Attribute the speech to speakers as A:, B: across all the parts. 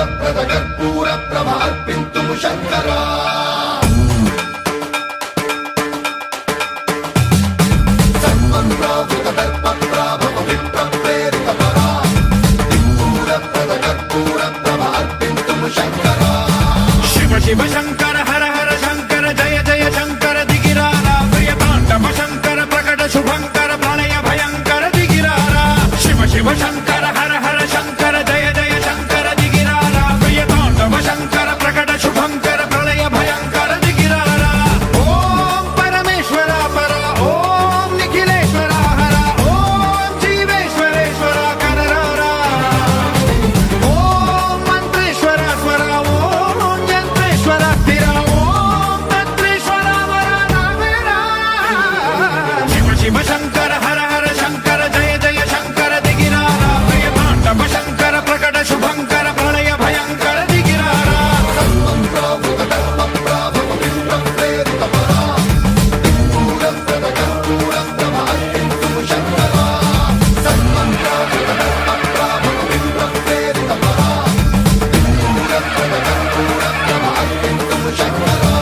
A: వరప్రద కర్పూర ప్రభ అర్పింతుము శంకరా సన్మంత్రావృత దర్ప ప్రాభవ విప్ర ప్రేరిత పరా దిక్పూరప్రద కర్పూర ప్రభ అర్పింతుము శంకరా
B: శివ శివ శంకర హర హర శంకర జయ జయ శంకర దిగిరారా ప్రియతాండవ శంకర ప్రకట శుభంకర ప్రళయ భయంకర దిగిరారా శివ శివ శంకర హర హర శంకర జయ జయ శంకర దిగిరారా ప్రియతాండవ శంకర ప్రకట శుభంకర ప్రళయ భయంకర దిగిరారా ఓం పరమేశ్వర పర ఓం నిఖిలేశ్వర హర ఓం జీవేశ్వరేశ్వర కరరారా ఓం మంత్రేశ్వర స్వర ఓం యంత్రేశ్వర స్థిర ఓం తంత్రేశ్వర వర నామేరా శివ శివ శంకర హర హర శంకర జయ జయ శంకర దిగిరారా ప్రియతాండవ శంకర ప్రకట శుభంకర ప్రళయ భయంకర దిగిరారా
A: సన్మంత్రావృత దర్ప ప్రాభవ విప్ర ప్రేరిత పరా దిక్పూరప్రద కర్పూర ప్రభ అర్పింతుము శంకరా సన్మంత్రావృత దర్ప ప్రాభవ విప్ర ప్రేరిత పరా దిక్పూరప్రద కర్పూర ప్రభ అర్పింతుము శంకరా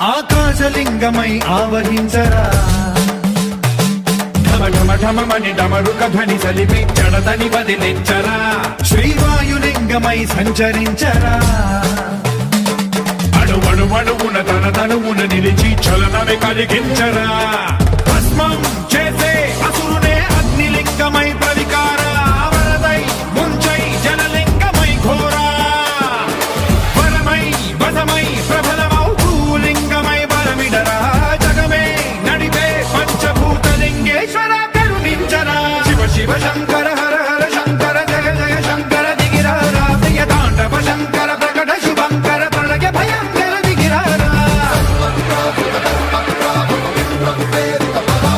B: ఆకాశలింగమై ఆవహించరా ఢమ ఢమ ఢమమని డమరుక ధ్వని సలిపి జడదని వదిలించరా శ్రీవాయులింగమై సంచరించరా అణువణువున తన తనువున నిలిచి చలనమే కలిగించరా భస్మం చేసే అసురునే అగ్నిలింగమై ప్రవికారా వరదై ముంచై జలలింగమై ఘోరా వరమై వసమై ప్రబలమౌ భూలింగమై బలమిడరా జగమే నడిపే పంచభూతలింగేశ్వర కరుణించరా శివ శివ శంకర హర హర శంకర జయ జయ శంకర దిగిరారా ప్రియతాండవ శంకర ప్రకట శుభంకర ప్రళయ భయంకర దిగిరారా
A: సన్మంత్రావృత దర్ప ప్రాభవ విప్ర ప్రేరిత పరా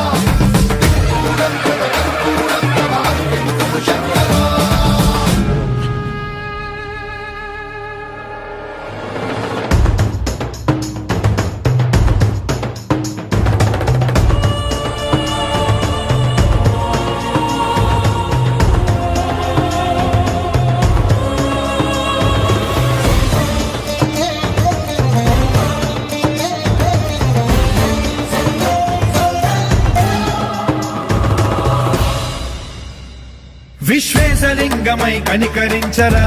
A: దిక్పూరప్రద కర్పూర ప్రభ అర్పింతుము శంకరా
B: విశ్వేశలింగమై కనికరించరా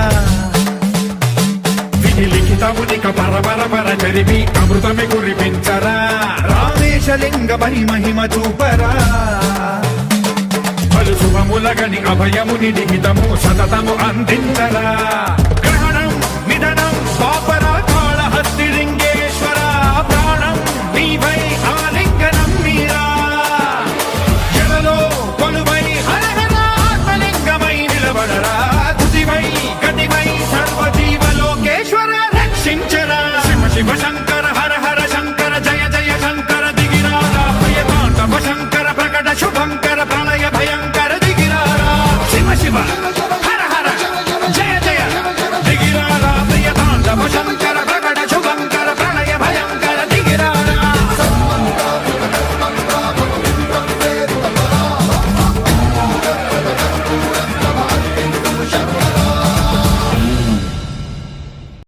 B: విధి లిఖితమునిక పరపర చరివి అమృతమి కురిపించరా రామేశలింగమై మహిమ చూపరా పలు శుభములగని అభయముని లిఖితము సతతము అందించరా గ్రహణం నిధనం